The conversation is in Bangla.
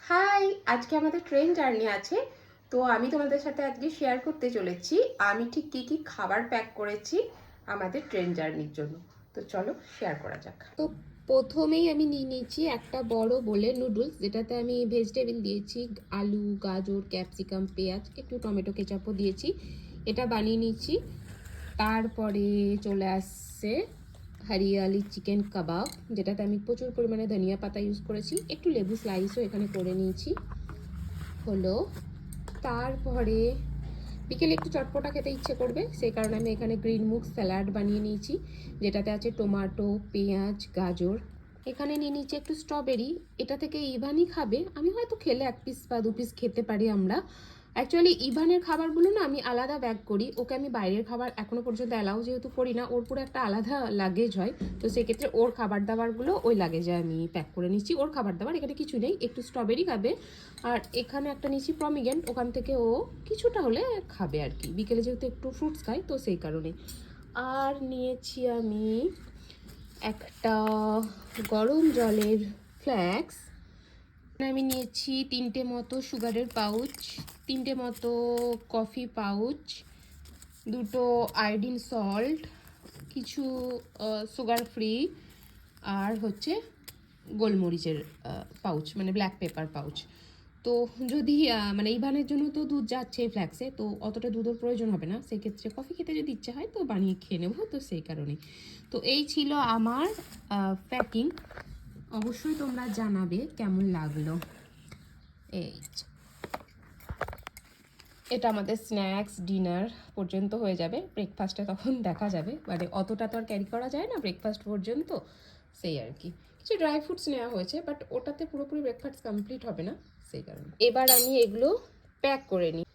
হাই, আজকে আমাদের ট্রেন জার্নি আছে। তো আমি তোমাদের সাথে আজকে শেয়ার করতে চলেছি আমি ঠিক কী কী খাবার প্যাক করেছি আমাদের ট্রেন জার্নির জন্য। তো চলো শেয়ার করা যাক। তো প্রথমেই আমি নিয়ে নিয়েছি একটা বড় বোলে নুডলস, যেটাতে আমি ভেজিটেবল দিয়েছি, আলু, গাজর, ক্যাপসিকাম, পেঁয়াজ, একটু টমেটো কেচাপও দিয়েছি। এটা বানিয়ে নিয়েছি। তারপরে চলে আসছে হরিয়ালি চিকেন কাবাব, যেটাতে আমি প্রচুর পরিমাণে ধনিয়া পাতা ইউজ করেছি, একটু লেবু স্লাইসও এখানে করে নিয়েছি হলো। তারপরে বিকেলে একটু চটপটা খেতে ইচ্ছে করবে, সেই কারণে আমি এখানে গ্রিন মুগ স্যালাড বানিয়ে নিয়েছি, যেটাতে আছে টমেটো, পেঁয়াজ, গাজর। এখানে নিয়ে নিয়েছি একটু স্ট্রবেরি, এটা থেকে ইভানই খাবে, আমি হয়তো খেলে 1 পিস বা 2 পিস খেতে পারি আমরা। অ্যাকচুয়ালি ইভানের খাবারগুলো না আমি আলাদা ব্যাগ করি, ওকে আমি বাইরের খাবার এখনো পর্যন্ত অ্যালাউ যেহেতু করি না, ওর পুরো একটা আলাদা লাগেজ হয়। তো সেক্ষেত্রে ওর খাবার দাবারগুলো ওই লাগেজে আমি প্যাক করে নিচ্ছি। ওর খাবার দাবার এখানে কিছু নেই, একটু স্ট্রবেরি খাবে, আর এখানে একটা নিচ্ছি প্রমিগ্রেন্ট, ওখান থেকে ও কিছুটা হলে খাবে আর কি, বিকেলে যেহেতু একটু ফ্রুটস খাই তো সেই কারণে। আর নিয়েছি আমি একটা গরম জলের ফ্ল্যাক্স। আমি নিয়েছি 3টে মতো সুগারের পাউচ, 3টে মতো কফি পাউচ, 2টো আয়োডিন সল্ট, কিছু সুগার ফ্রি, আর হচ্ছে গোলমরিচের পাউচ, মানে ব্ল্যাক পেপার পাউচ। তো যদি মানে ইভানের জন্য তো দুধ যাচ্ছে ফ্ল্যাক্সে, তো অতটা দুধের প্রয়োজন হবে না, সেক্ষেত্রে কফি খেতে যদি ইচ্ছে হয় তো বানিয়ে খেয়ে নেবো, তো সেই কারণে। তো এই ছিল আমার প্যাকিং। অবশ্যই তোমরা জানাবে কেমন লাগলো। এই এটা আমাদের স্ন্যাক্স ডিনার পর্যন্ত হয়ে যাবে, ব্রেকফাস্টে তখন দেখা যাবে, মানে অতটা তো আর ক্যারি করা যায় না ব্রেকফাস্ট পর্যন্ত, সেই আর কি। কিছু ড্রাই ফ্রুটস নেওয়া হয়েছে, বাট ওটাতে পুরোপুরি ব্রেকফাস্ট কমপ্লিট হবে না, সেই কারণে। এবার আমি এগুলো প্যাক করে নিই।